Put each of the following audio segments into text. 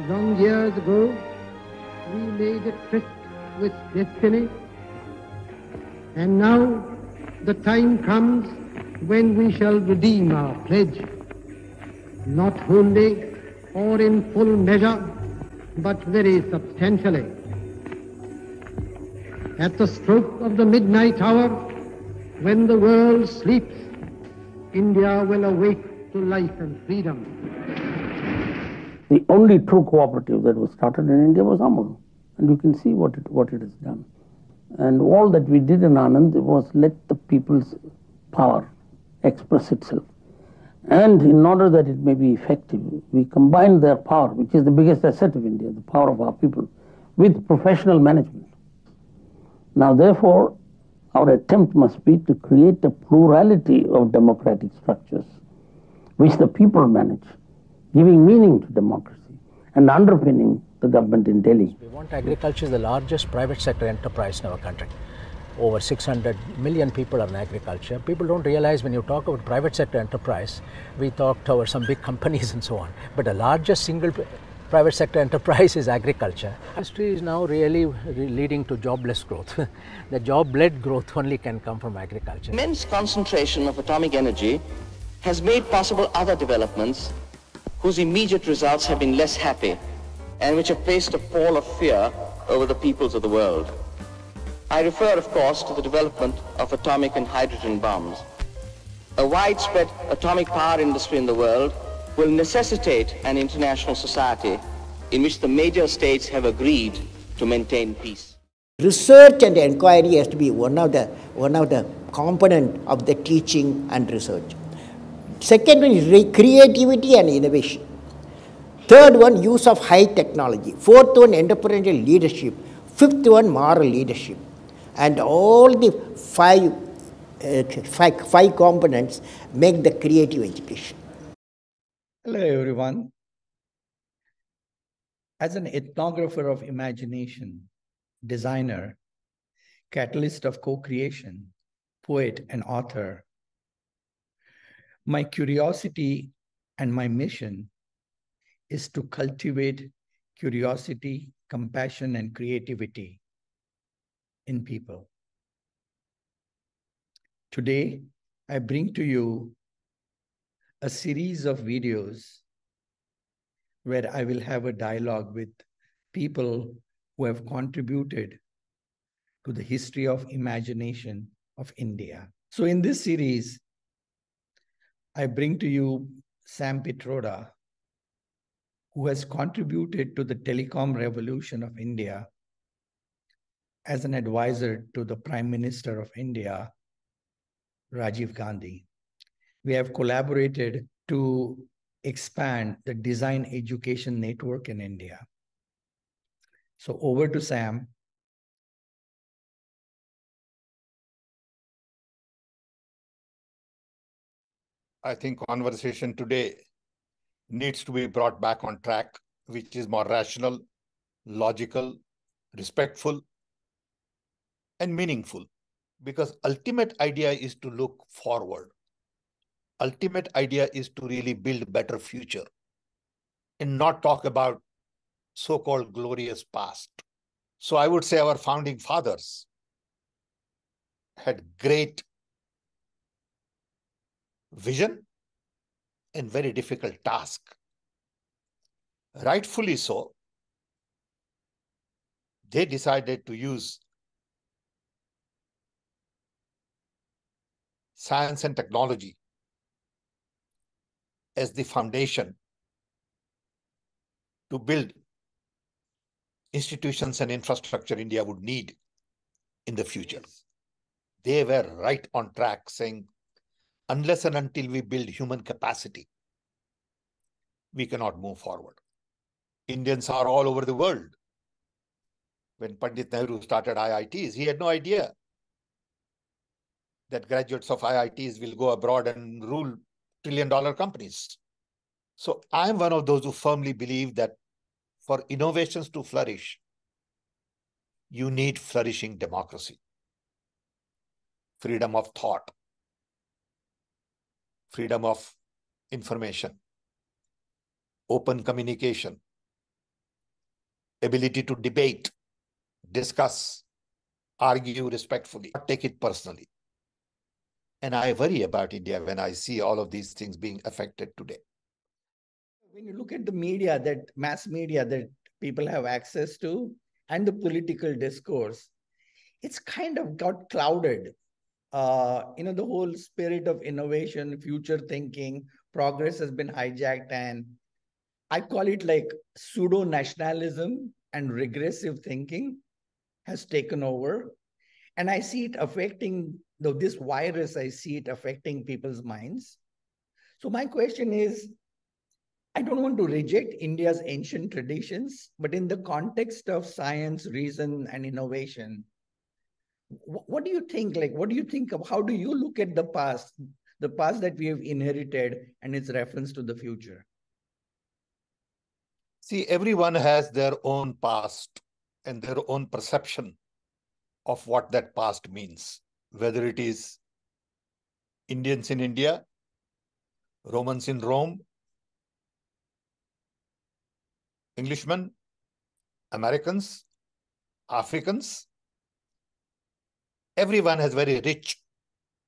Long years ago, we made a tryst with destiny, and now the time comes when we shall redeem our pledge, not wholly or in full measure, but very substantially. At the stroke of the midnight hour, when the world sleeps, India will awake to life and freedom. The only true cooperative that was started in India was Amul, and you can see what it has done. And all that we did in Anand was let the people's power express itself. And in order that it may be effective, we combined their power, which is the biggest asset of India, the power of our people, with professional management. Now, therefore, our attempt must be to create a plurality of democratic structures, which the people manage, giving meaning to democracy and underpinning the government in Delhi. We want agriculture is the largest private sector enterprise in our country. Over 600 million people are in agriculture. People don't realize when you talk about private sector enterprise, we talk over some big companies and so on. But the largest single private sector enterprise is agriculture. Industry is now really leading to jobless growth. The job-led growth only can come from agriculture. Immense concentration of atomic energy has made possible other developments whose immediate results have been less happy and which have placed a pall of fear over the peoples of the world. I refer, of course, to the development of atomic and hydrogen bombs. A widespread atomic power industry in the world will necessitate an international society in which the major states have agreed to maintain peace. Research and inquiry has to be one of the component of the teaching and research. Second one is creativity and innovation. Third one, use of high technology. Fourth one, entrepreneurial leadership. Fifth one, moral leadership. And all the five components make the creative education. Hello, everyone. As an ethnographer of imagination, designer, catalyst of co-creation, poet and author, my curiosity and my mission is to cultivate curiosity, compassion, and creativity in people. Today, I bring to you a series of videos where I will have a dialogue with people who have contributed to the history of imagination of India. So in this series, I bring to you Sam Pitroda, who has contributed to the telecom revolution of India as an advisor to the Prime Minister of India, Rajiv Gandhi. We have collaborated to expand the design education network in India. So over to Sam. I think conversation today needs to be brought back on track, which is more rational, logical, respectful, and meaningful. Because ultimate idea is to look forward. Ultimate idea is to really build better future and not talk about so-called glorious past. So I would say our founding fathers had great vision and very difficult task. Rightfully so, they decided to use science and technology as the foundation to build institutions and infrastructure India would need in the future. They were right on track, saying, unless and until we build human capacity, we cannot move forward. Indians are all over the world. When Pandit Nehru started IITs, he had no idea that graduates of IITs will go abroad and rule trillion-dollar companies. So I'm one of those who firmly believe that for innovations to flourish, you need flourishing democracy, freedom of thought, freedom of information, open communication, ability to debate, discuss, argue respectfully, not take it personally. And I worry about India when I see all of these things being affected today. When you look at the media, that mass media that people have access to, and the political discourse, it's kind of got clouded. The whole spirit of innovation, future thinking, progress has been hijacked, and I call it like pseudo nationalism and regressive thinking has taken over. And I see it affecting, though this virus, I see it affecting people's minds. So my question is, I don't want to reject India's ancient traditions, but in the context of science, reason, and innovation, what do you think? Like, what do you think of? How do you look at the past that we have inherited and its reference to the future? See, everyone has their own past and their own perception of what that past means, whether it is Indians in India, Romans in Rome, Englishmen, Americans, Africans. Everyone has very rich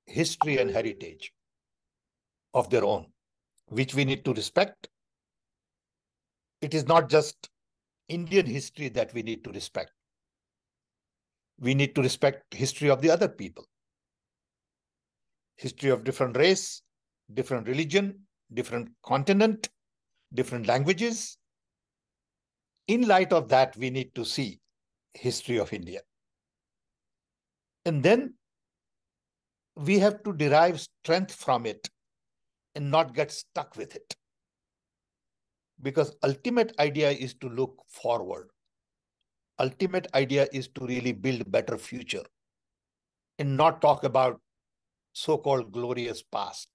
history and heritage of their own, which we need to respect. It is not just Indian history that we need to respect. We need to respect history of the other people. History of different race, different religion, different continent, different languages. In light of that, we need to see history of India. And then we have to derive strength from it and not get stuck with it. Because ultimate idea is to look forward. Ultimate idea is to really build better future and not talk about so-called glorious past.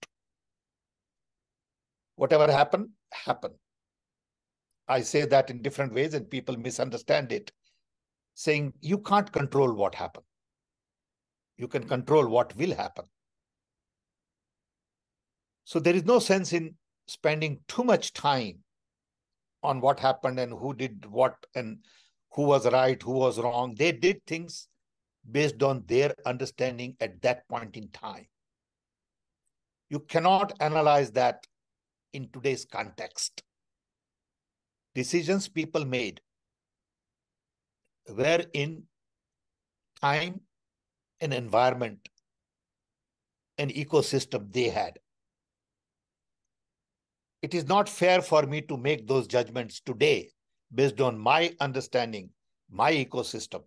Whatever happened, happened. I say that in different ways and people misunderstand it, saying you can't control what happened. You can control what will happen. So there is no sense in spending too much time on what happened and who did what and who was right, who was wrong. They did things based on their understanding at that point in time. You cannot analyze that in today's context. Decisions people made were in time and environment and ecosystem they had. It is not fair for me to make those judgments today based on my understanding, my ecosystem,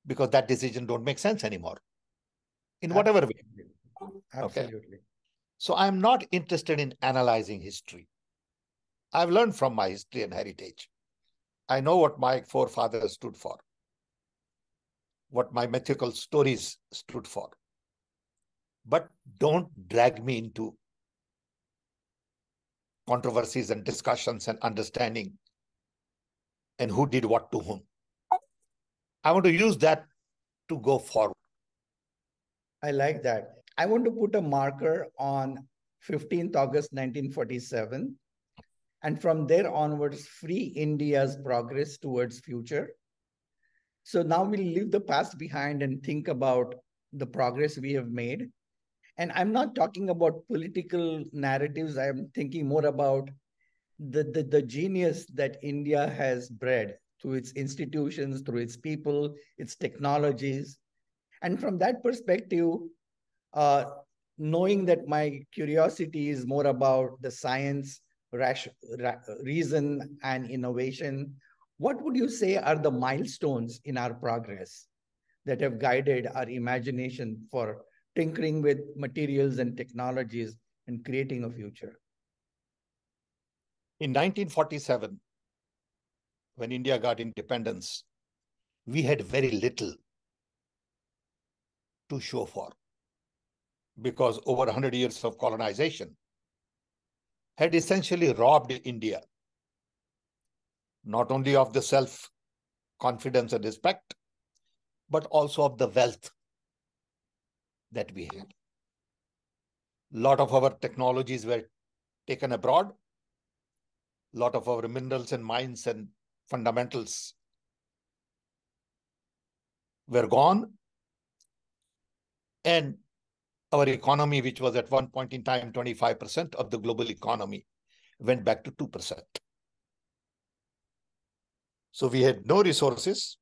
because that decision don't make sense anymore in whatever way. Absolutely. Okay? So I'm not interested in analyzing history. I've learned from my history and heritage. I know what my forefathers stood for, what my mythical stories stood for. But don't drag me into controversies and discussions and understanding and who did what to whom. I want to use that to go forward. I like that. I want to put a marker on 15th August 1947. And from there onwards, free India's progress towards future. So now we'll leave the past behind and think about the progress we have made. And I'm not talking about political narratives. I'm thinking more about the genius that India has bred through its institutions, through its people, its technologies. And from that perspective, knowing that my curiosity is more about the science, reason, and innovation, what would you say are the milestones in our progress that have guided our imagination for tinkering with materials and technologies and creating a future? In 1947, when India got independence, we had very little to show for, because over 100 years of colonization had essentially robbed India not only of the self-confidence and respect, but also of the wealth that we had. A lot of our technologies were taken abroad. A lot of our minerals and mines and fundamentals were gone, and our economy, which was at one point in time 25% of the global economy, went back to 2%. So we had no resources,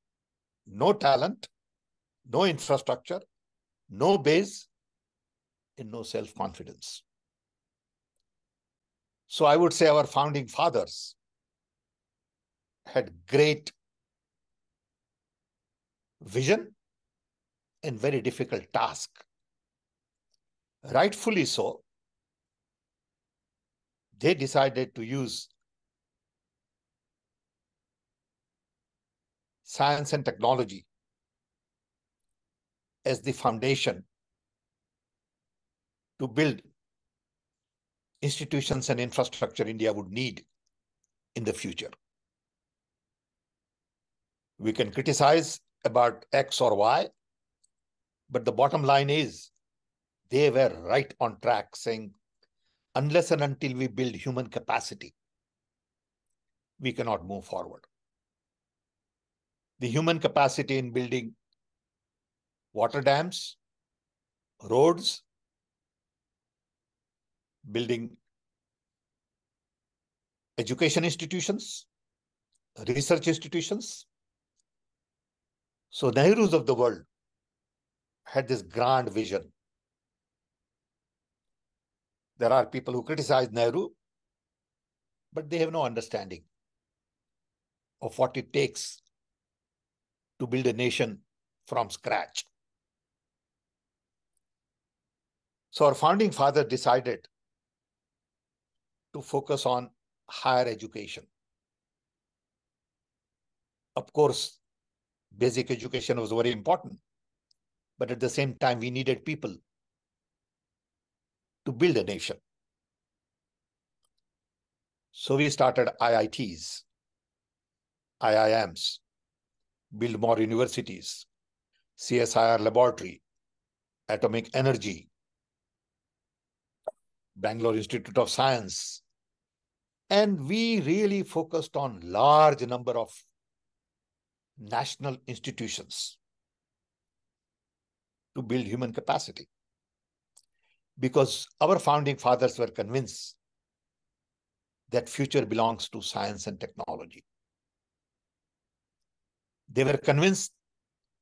no talent, no infrastructure, no base, and no self-confidence. So I would say our founding fathers had great vision and very difficult task. Rightfully so, they decided to use science and technology as the foundation to build institutions and infrastructure India would need in the future. We can criticize about X or Y, but the bottom line is they were right on track, saying, unless and until we build human capacity, we cannot move forward. The human capacity in building water dams, roads, building education institutions, research institutions. So Nehru's of the world had this grand vision. There are people who criticize Nehru, but they have no understanding of what it takes to build a nation from scratch. So our founding father decided to focus on higher education. Of course, basic education was very important, but at the same time, we needed people to build a nation. So we started IITs, IIMs, build more universities, CSIR laboratory, atomic energy, Bangalore Institute of Science. And we really focused on large number of national institutions to build human capacity. Because our founding fathers were convinced that future belongs to science and technology. They were convinced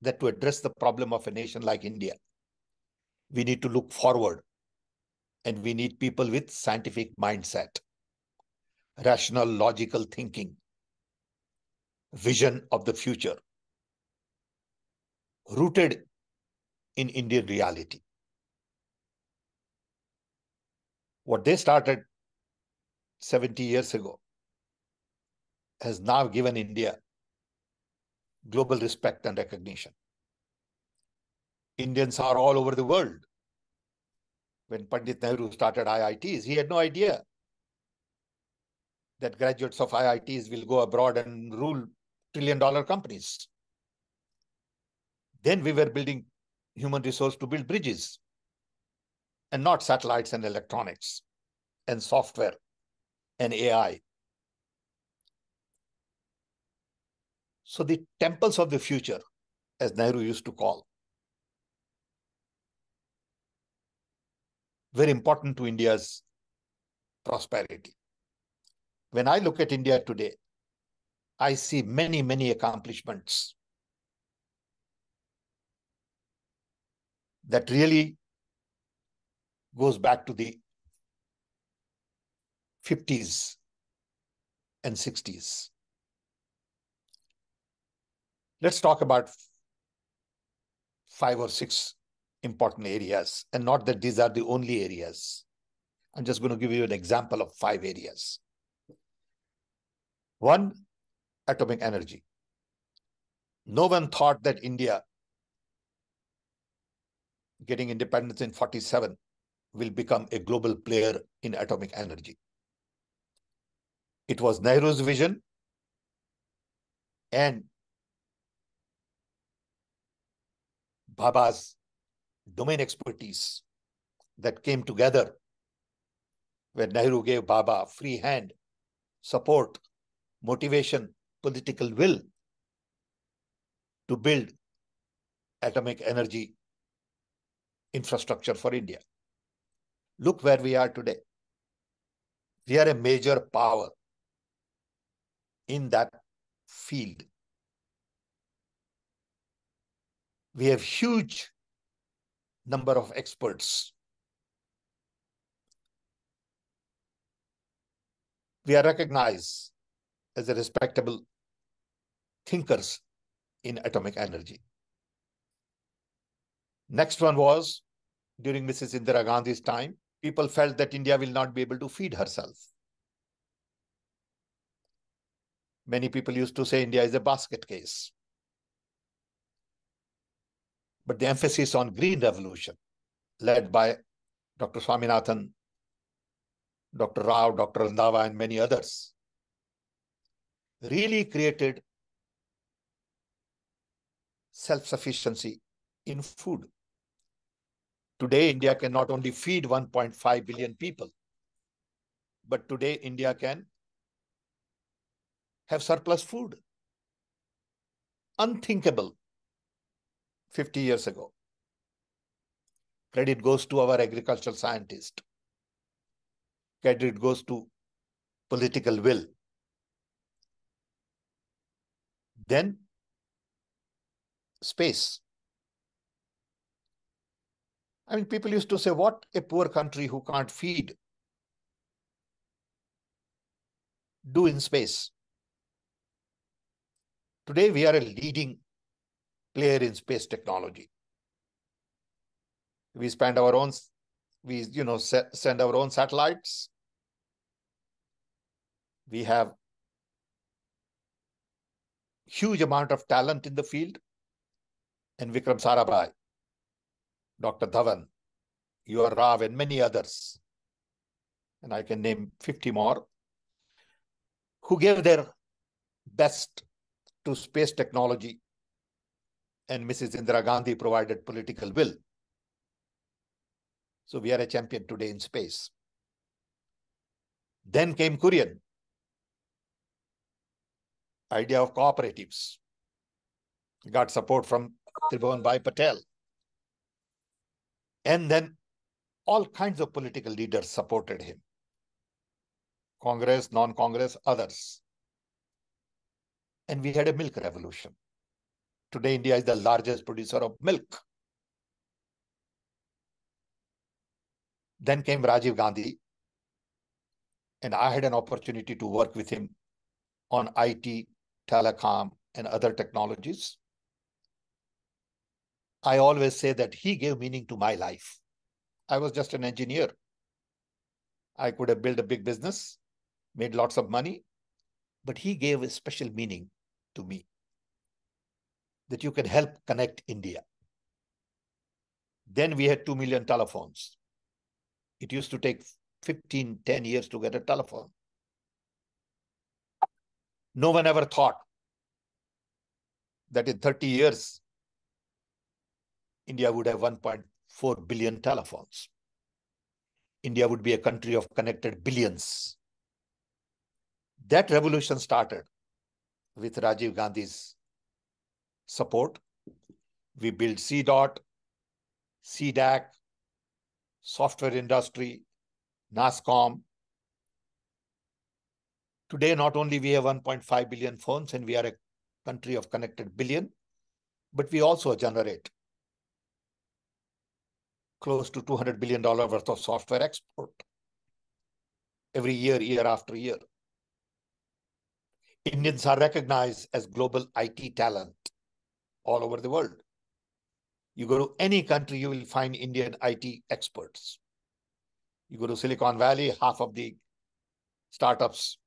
that to address the problem of a nation like India, we need to look forward and we need people with scientific mindset, rational, logical thinking, vision of the future, rooted in Indian reality. What they started 70 years ago has now given India global respect and recognition. Indians are all over the world. When Pandit Nehru started IITs, he had no idea that graduates of IITs will go abroad and rule trillion-dollar companies. Then we were building human resource to build bridges and not satellites and electronics and software and AI. So the temples of the future, as Nehru used to call, very important to India's prosperity. When I look at India today, I see many, many accomplishments that really goes back to the 50s and 60s. Let's talk about 5 or 6 important areas, and not that these are the only areas. I'm just going to give you an example of 5 areas. 1, atomic energy. No one thought that India, getting independence in 47, will become a global player in atomic energy. It was Nehru's vision and Baba's domain expertise that came together, where Nehru gave Baba free hand, support, motivation, political will to build atomic energy infrastructure for India. Look where we are today. We are a major power in that field. We have huge number of experts. We are recognized as a respectable thinkers in atomic energy. Next one was, during Mrs. Indira Gandhi's time, people felt that India will not be able to feed herself. Many people used to say India is a basket case. But the emphasis on green revolution, led by Dr. Swaminathan, Dr. Rao, Dr. Randhawa, and many others, really created self-sufficiency in food. Today, India can not only feed 1.5 billion people, but today India can have surplus food. Unthinkable 50 years ago. Credit goes to our agricultural scientist. Credit goes to political will. Then space. I mean, people used to say, what a poor country who can't feed do in space. Today, we are a leading player in space technology. We send our own satellites. We have huge amount of talent in the field. And Vikram Sarabhai, Dr. Dhawan, U.R. Rao, and many others, and I can name 50 more, who gave their best to space technology, and Mrs. Indira Gandhi provided political will. So we are a champion today in space. Then came Korean idea of cooperatives. Got support from Tribhuvan Bhai Patel. And then all kinds of political leaders supported him. Congress, non-Congress, others. And we had a milk revolution. Today, India is the largest producer of milk. Then came Rajiv Gandhi, and I had an opportunity to work with him on IT, telecom, and other technologies. I always say that he gave meaning to my life. I was just an engineer. I could have built a big business, made lots of money, but he gave a special meaning to me, that you can help connect India. Then we had 2 million telephones. It used to take 10 years to get a telephone. No one ever thought that in 30 years, India would have 1.4 billion telephones. India would be a country of connected billions. That revolution started with Rajiv Gandhi's support. We built CDOT, CDAC, software industry, NASCOM. Today, not only we have 1.5 billion phones and we are a country of connected billion, but we also generate close to $200 billion worth of software export every year, year after year. Indians are recognized as global IT talent all over the world. You go to any country, you will find Indian IT experts. You go to Silicon Valley, half of the startups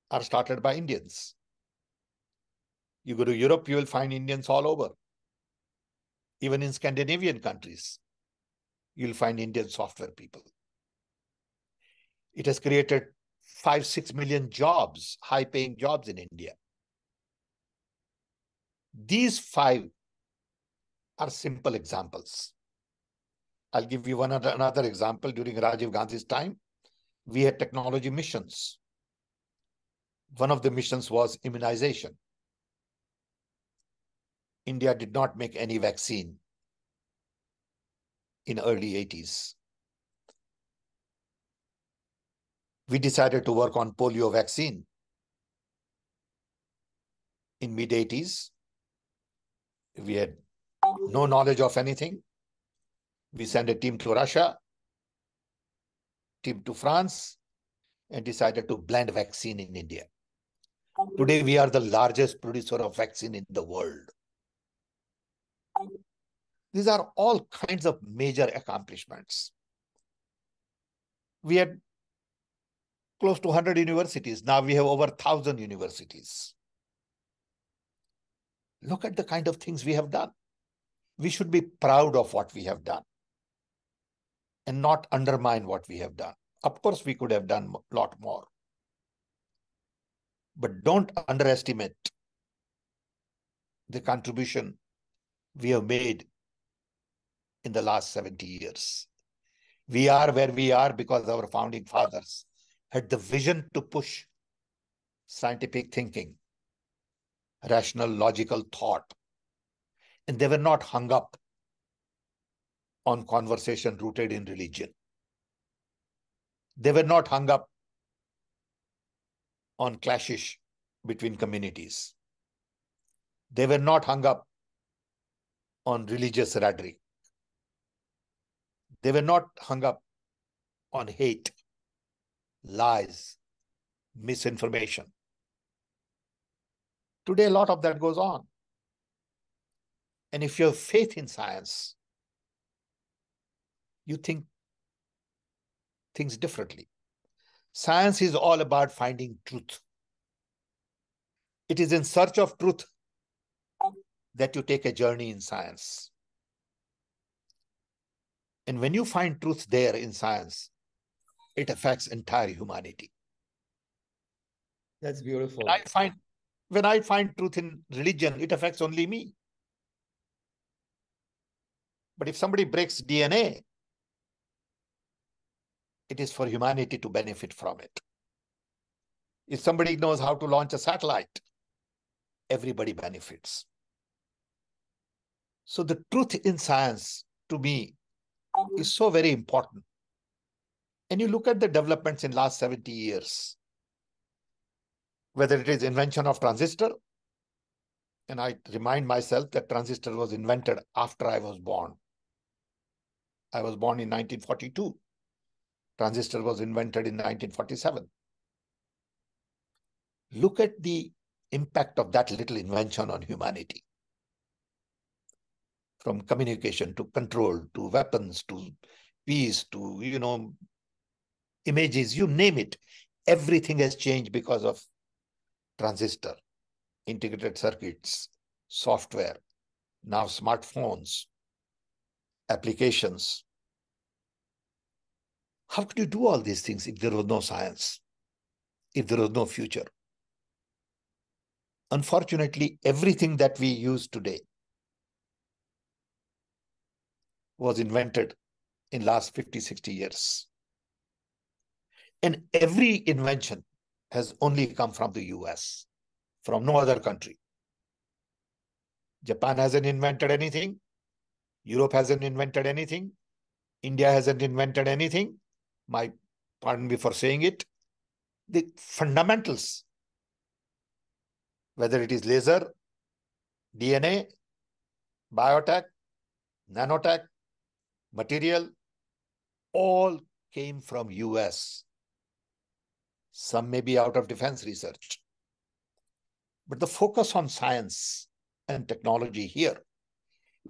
are started by Indians. You go to Europe, you will find Indians all over. Even in Scandinavian countries, you'll find Indian software people. It has created 5-6 million jobs, high-paying jobs in India. These 5 are simple examples. I'll give you another example. During Rajiv Gandhi's time, we had technology missions. One of the missions was immunization. India did not make any vaccine in early 80s. We decided to work on polio vaccine in mid 80s. We had no knowledge of anything. We sent a team to Russia, team to France, and decided to blend vaccine in India. Today, we are the largest producer of vaccine in the world. These are all kinds of major accomplishments. We had close to 100 universities. Now we have over 1,000 universities. Look at the kind of things we have done. We should be proud of what we have done and not undermine what we have done. Of course, we could have done a lot more. But don't underestimate the contribution we have made in the last 70 years. We are where we are because our founding fathers had the vision to push scientific thinking, rational, logical thought. And they were not hung up on conversation rooted in religion. They were not hung up on clashes between communities. They were not hung up on religious rhetoric. They were not hung up on hate, lies, misinformation. Today, a lot of that goes on. And if you have faith in science, you think things differently. Science is all about finding truth. It is in search of truth that you take a journey in science. And when you find truth there in science, it affects entire humanity. That's beautiful. When I find truth in religion, it affects only me. But if somebody breaks DNA, it is for humanity to benefit from it. If somebody knows how to launch a satellite, everybody benefits. So the truth in science, to me, is so very important. And you look at the developments in last 70 years, whether it is invention of transistor, and I remind myself that transistor was invented after I was born. I was born in 1942. Transistor was invented in 1947. Look at the impact of that little invention on humanity. From communication to control, to weapons, to peace, to, images, you name it. Everything has changed because of transistor, integrated circuits, software, now smartphones, applications. How could you do all these things if there was no science, if there was no future? Unfortunately, everything that we use today was invented in last 50, 60 years. And every invention has only come from the US, from no other country. Japan hasn't invented anything. Europe hasn't invented anything. India hasn't invented anything. Pardon me for saying it. The fundamentals, whether it is laser, DNA, biotech, nanotech, material, all came from US. Some may be out of defense research. But the focus on science and technology here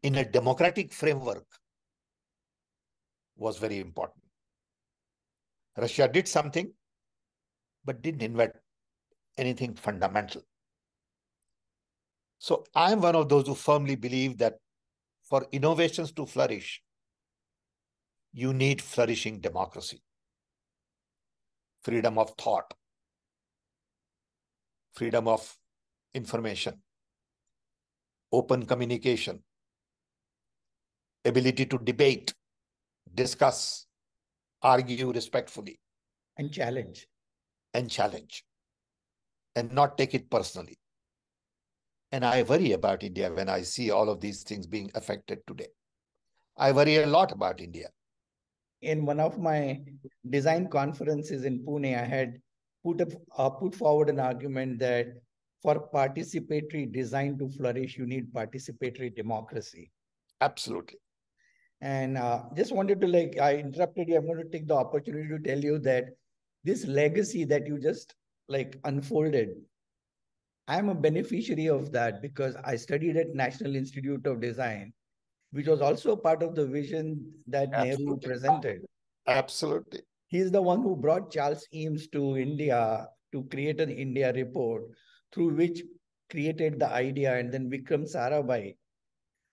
in a democratic framework was very important. Russia did something, but didn't invent anything fundamental. So I'm one of those who firmly believe that for innovations to flourish, you need flourishing democracy, freedom of thought, freedom of information, open communication, ability to debate, discuss, argue respectfully. And challenge. And challenge. and not take it personally. And I worry about India when I see all of these things being affected today. I worry a lot about India. In one of my design conferences in Pune, I had put forward an argument that for participatory design to flourish, you need participatory democracy. Absolutely. And just wanted to, I interrupted you. I'm going to take the opportunity to tell you that this legacy that you just unfolded, I'm a beneficiary of that because I studied at National Institute of Design, which was also part of the vision that Nehru presented. Absolutely. He's the one who brought Charles Eames to India to create an India report through which created the idea, and then Vikram Sarabhai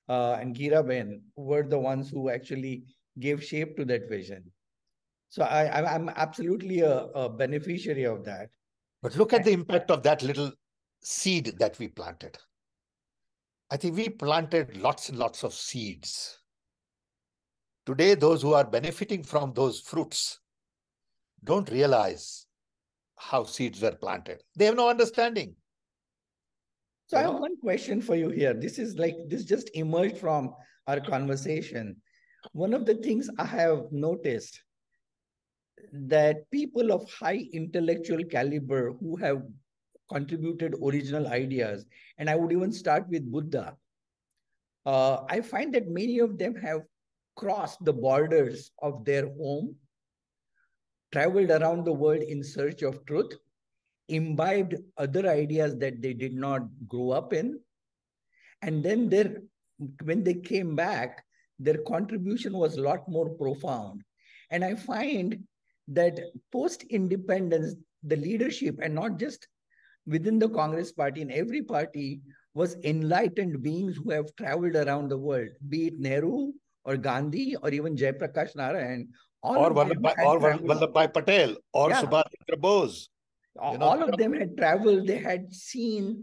and Giraben were the ones who actually gave shape to that vision. So I'm absolutely a beneficiary of that. But look at the impact of that little seed that we planted. I think we planted lots and lots of seeds. Today, those who are benefiting from those fruits don't realize how seeds were planted. They have no understanding. So I have one question for you here. This just emerged from our conversation. One of the things I have noticed that people of high intellectual caliber who have contributed original ideas, and I would even start with Buddha, I find that many of them have crossed the borders of their home, traveled around the world in search of truth, imbibed other ideas that they did not grow up in, and then when they came back, their contribution was a lot more profound. And I find that post-independence, the leadership, and not just within the Congress party, in every party, was enlightened beings who have traveled around the world, be it Nehru or Gandhi or even Jayaprakash Narayan. Or Vallabhbhai Patel or Subhash Chandra Bose. All of them had traveled. They had seen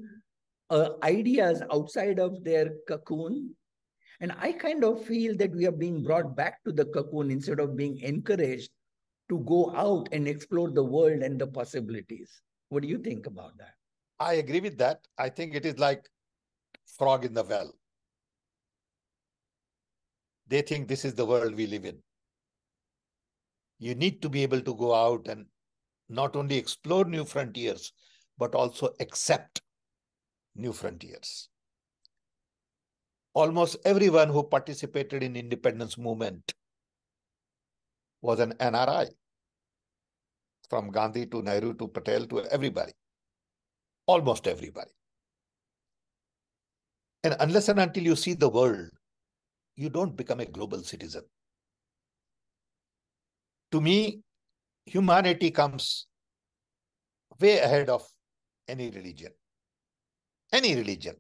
ideas outside of their cocoon. And I kind of feel that we are being brought back to the cocoon instead of being encouraged to go out and explore the world and the possibilities. What do you think about that? I agree with that. I think it is like frog in the well. They think this is the world we live in. You need to be able to go out and not only explore new frontiers, but also accept new frontiers. Almost everyone who participated in independence movement was an NRI. From Gandhi to Nehru to Patel to everybody. Almost everybody. And unless and until you see the world, you don't become a global citizen. To me, humanity comes way ahead of any religion. Any religion.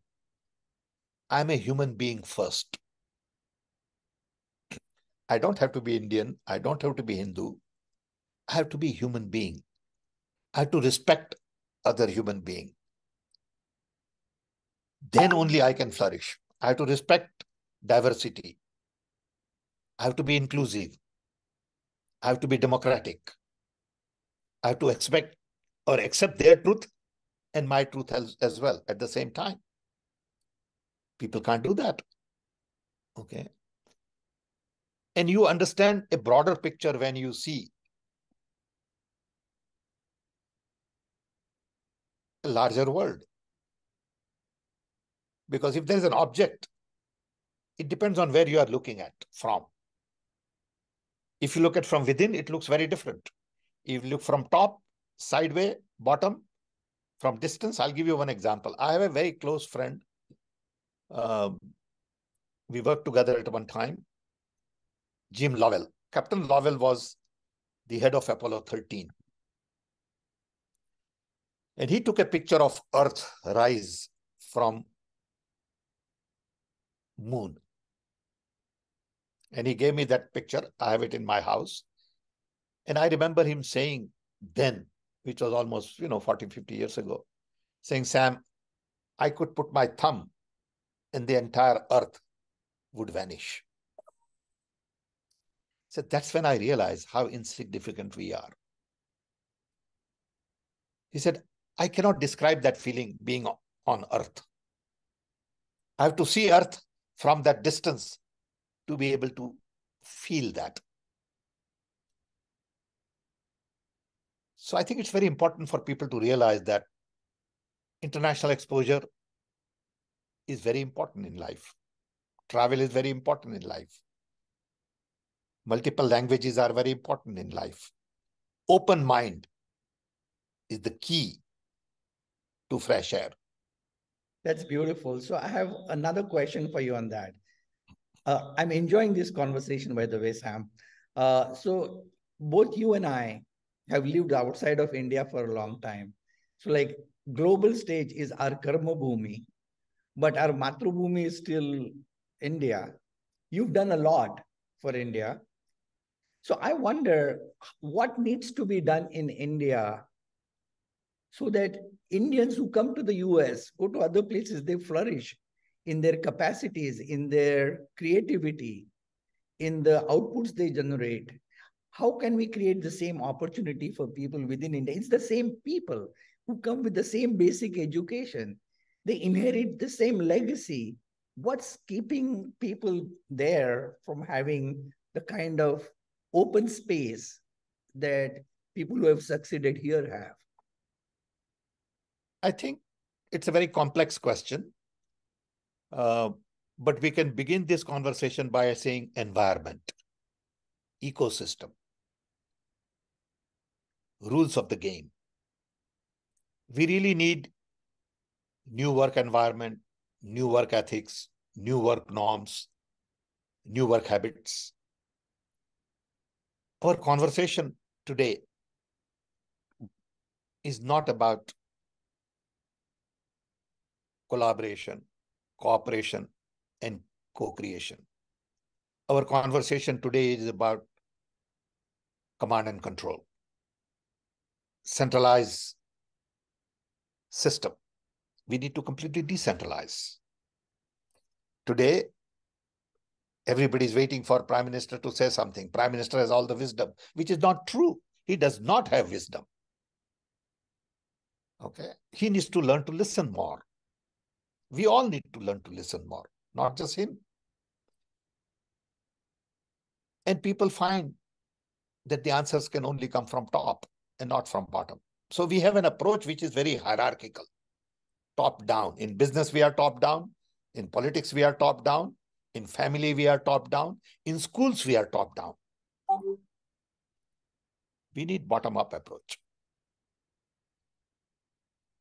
I'm a human being first. I don't have to be Indian. I don't have to be Hindu. I have to be a human being. I have to respect other human beings. Then only I can flourish. I have to respect diversity. I have to be inclusive. I have to be democratic. I have to expect or accept their truth and my truth as well at the same time. People can't do that. Okay. And you understand a broader picture when you see a larger world. Because if there is an object, it depends on where you are looking at from. If you look at from within, it looks very different. If you look from top, sideways, bottom, from distance, I'll give you one example. I have a very close friend. We worked together at one time. Jim Lovell. Captain Lovell was the head of Apollo 13. And he took a picture of Earth rise from moon. And he gave me that picture. I have it in my house. And I remember him saying then, which was almost 40, 50 years ago, saying, Sam, I could put my thumb and the entire Earth would vanish. So that's when I realized how insignificant we are. He said, I cannot describe that feeling being on Earth. I have to see Earth from that distance to be able to feel that. So I think it's very important for people to realize that international exposure is very important in life. Travel is very important in life. Multiple languages are very important in life. Open mind is the key to fresh air. That's beautiful. So I have another question for you on that. I'm enjoying this conversation, by the way, Sam. So both you and I have lived outside of India for a long time. So like global stage is our karma bhumi, but our matrubhumi is still India. You've done a lot for India. So I wonder what needs to be done in India so that Indians who come to the US, go to other places, they flourish in their capacities, in their creativity, in the outputs they generate. How can we create the same opportunity for people within India? It's the same people who come with the same basic education. They inherit the same legacy. What's keeping people there from having the kind of open space that people who have succeeded here have? I think it's a very complex question. But we can begin this conversation by saying environment, ecosystem, rules of the game. We really need new work environment, new work ethics, new work norms, new work habits. Our conversation today is not about collaboration, cooperation, and co-creation. Our conversation today is about command and control, centralized system. We need to completely decentralize. Today, everybody is waiting for Prime Minister to say something. Prime Minister has all the wisdom, which is not true. He does not have wisdom. Okay, he needs to learn to listen more. We all need to learn to listen more, not just him. And people find that the answers can only come from top and not from bottom. So we have an approach which is very hierarchical, top down. In business, we are top down. In politics, we are top down. In family, we are top down. In schools, we are top down. We need bottom up approach.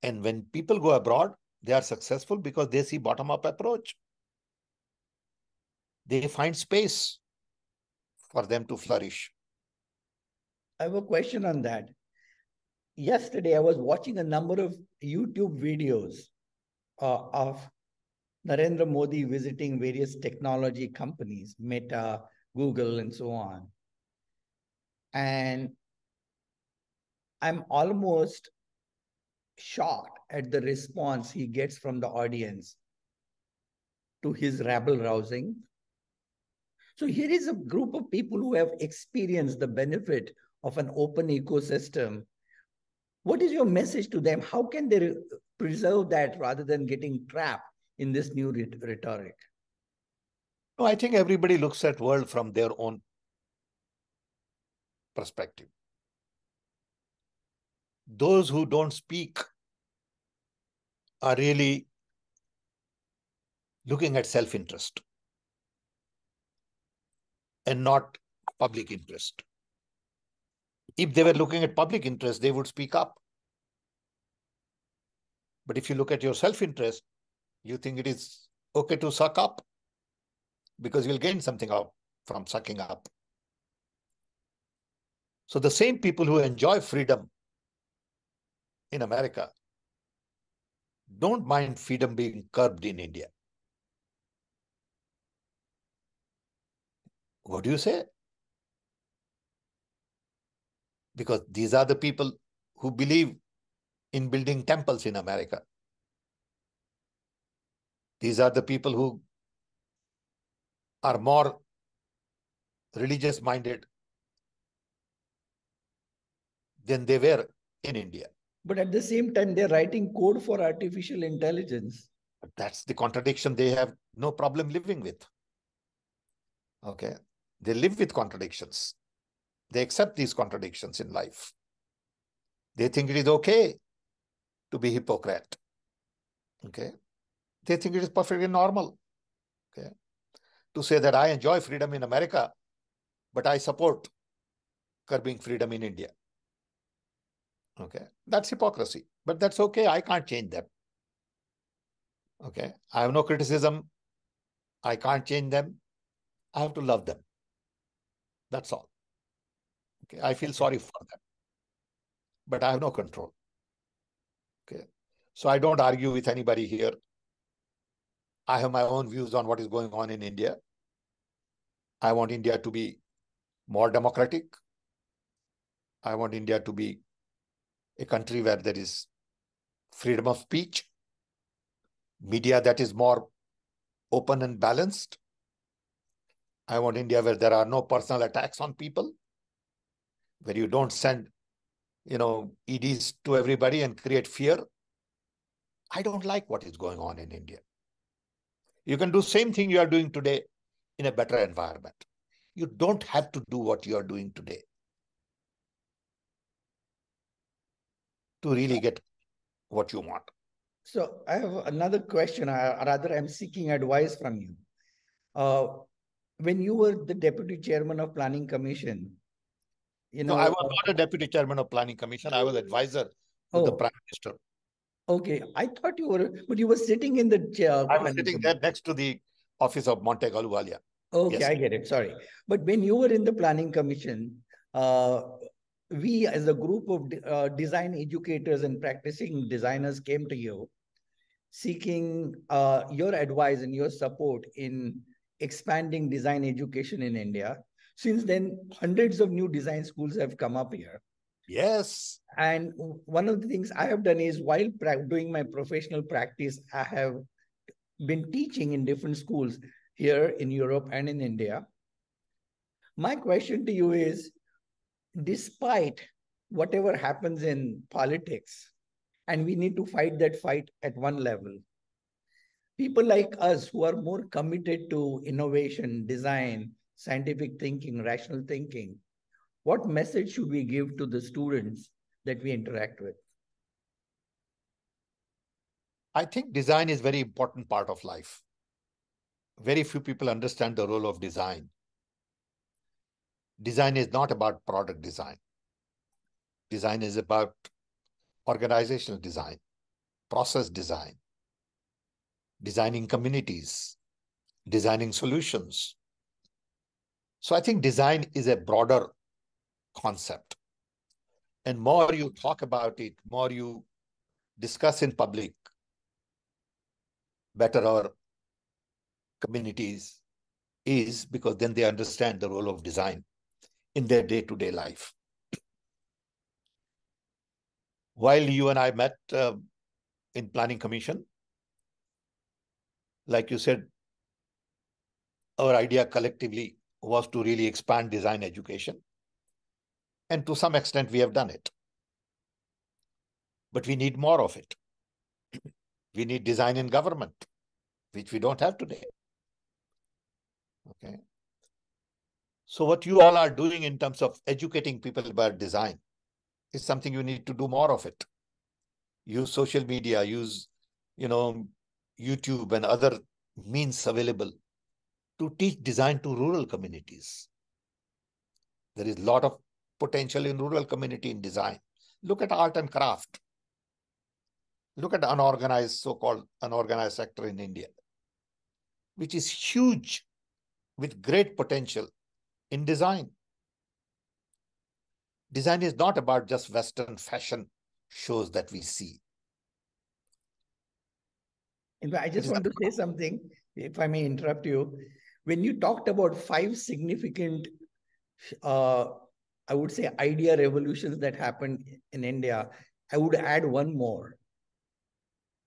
And when people go abroad, they are successful because they see bottom up approach. They find space for them to flourish. I have a question on that. Yesterday, I was watching a number of YouTube videos of Narendra Modi visiting various technology companies, Meta, Google, and so on. And I'm almost shocked at the response he gets from the audience to his rabble rousing. So here is a group of people who have experienced the benefit of an open ecosystem. What is your message to them? How can they preserve that rather than getting trapped in this new rhetoric? No, I think everybody looks at world from their own perspective. Those who don't speak are really looking at self-interest and not public interest. If they were looking at public interest, they would speak up. But if you look at your self-interest, you think it is okay to suck up because you'll gain something out from sucking up. So the same people who enjoy freedom in America don't mind freedom being curbed in India. What do you say? Because these are the people who believe in building temples in America. These are the people who are more religious minded than they were in India. But at the same time, they're writing code for artificial intelligence. That's the contradiction they have no problem living with. Okay. They live with contradictions. They accept these contradictions in life. They think it is okay to be hypocrite. Okay. They think it is perfectly normal. Okay. To say that I enjoy freedom in America, but I support curbing freedom in India. Okay. That's hypocrisy. But that's okay. I can't change them. Okay. I have no criticism. I can't change them. I have to love them. That's all. Okay. I feel sorry for them. But I have no control. Okay. So I don't argue with anybody here. I have my own views on what is going on in India. I want India to be more democratic. I want India to be a country where there is freedom of speech, media that is more open and balanced. I want India where there are no personal attacks on people, where you don't send, EDs to everybody and create fear. I don't like what is going on in India. You can do the same thing you are doing today in a better environment. You don't have to do what you are doing today to really get what you want. So I have another question, or rather I'm seeking advice from you. When you were the deputy chairman of Planning Commission, No, I was not a deputy chairman of Planning Commission. I was advisor to the Prime Minister. Okay, I thought you were, but you were sitting in the chair. I was sitting there next to the office of Monte Ahluwalia. Okay, yes. I get it. Sorry. But when you were in the Planning Commission, we as a group of design educators and practicing designers came to you seeking your advice and your support in expanding design education in India. Since then, hundreds of new design schools have come up here. Yes. And one of the things I have done is while doing my professional practice, I have been teaching in different schools here in Europe and in India. My question to you is, despite whatever happens in politics, and we need to fight that fight at one level, people like us who are more committed to innovation, design, scientific thinking, rational thinking, what message should we give to the students that we interact with? I think design is a very important part of life. Very few people understand the role of design. Design is not about product design. Design is about organizational design, process design, designing communities, designing solutions. So I think design is a broader concept. And more you talk about it, more you discuss in public, better our communities is, because then they understand the role of design in their day-to-day life. While you and I met in Planning Commission, like you said, our idea collectively was to really expand design education. And to some extent, we have done it. But we need more of it. We need design in government, which we don't have today. Okay. So what you all are doing in terms of educating people about design is something you need to do more of it. Use social media, use, YouTube and other means available to teach design to rural communities. There is a lot of potential in rural community in design. Look at art and craft. Look at unorganized, so-called unorganized sector in India, which is huge with great potential in design. Design is not about just Western fashion shows that we see. I just want to say something, if I may interrupt you. When you talked about 5 significant, I would say, idea revolutions that happened in India, I would add one more.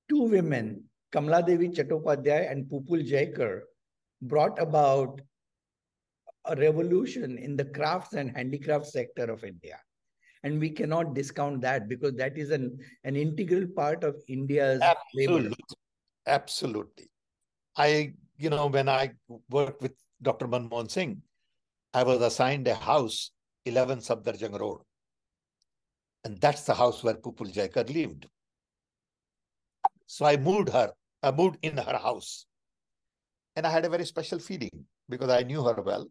2 women, Kamala Devi Chattopadhyay and Pupul Jaikar, brought about a revolution in the crafts and handicraft sector of India. And we cannot discount that because that is an integral part of India's labor. Absolutely. When I worked with Dr. Manmohan Singh, I was assigned a house, 11 Sabdarjung Road. And that's the house where Pupul Jaikar lived. So I moved in her house. And I had a very special feeling because I knew her well.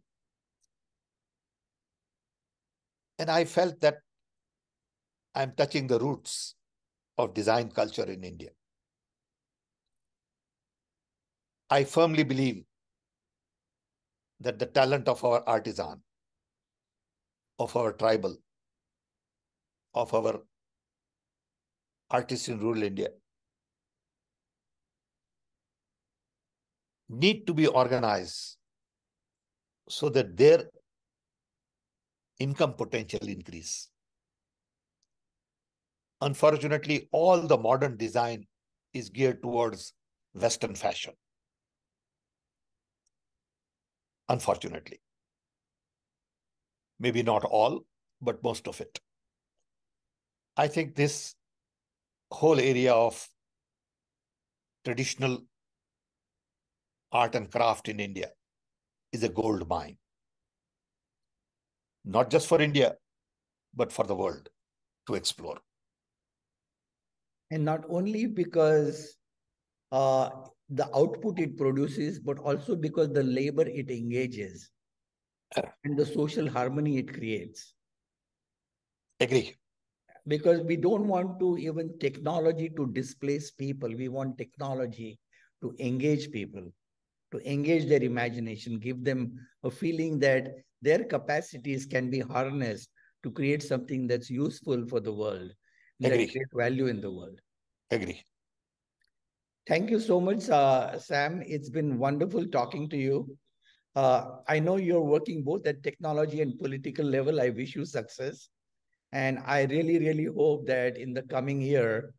And I felt that I'm touching the roots of design culture in India. I firmly believe that the talent of our artisan, of our tribal, of our artists in rural India need to be organized so that their income potential increase. Unfortunately, all the modern design is geared towards Western fashion. Unfortunately. Maybe not all, but most of it. I think this whole area of traditional art and craft in India is a gold mine. Not just for India, but for the world to explore. And not only because the output it produces, but also because the labor it engages and the social harmony it creates. Agree. Because we don't want to even technology to displace people. We want technology to engage people, to engage their imagination, give them a feeling that their capacities can be harnessed to create something that's useful for the world, that create value in the world. Agree. Thank you so much, Sam. It's been wonderful talking to you. I know you're working both at technology and political level. I wish you success. And I really, really hope that in the coming year,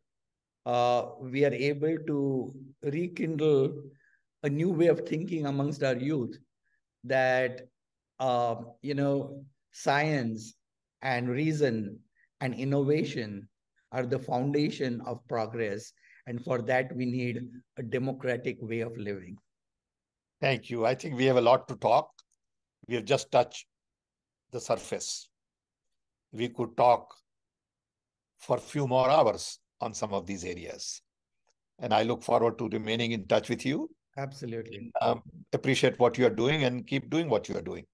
we are able to rekindle a new way of thinking amongst our youth that, science and reason and innovation are the foundation of progress. And for that, we need a democratic way of living. Thank you. I think we have a lot to talk. We have just touched the surface. We could talk for a few more hours on some of these areas. And I look forward to remaining in touch with you. Absolutely. Appreciate what you are doing and keep doing what you are doing.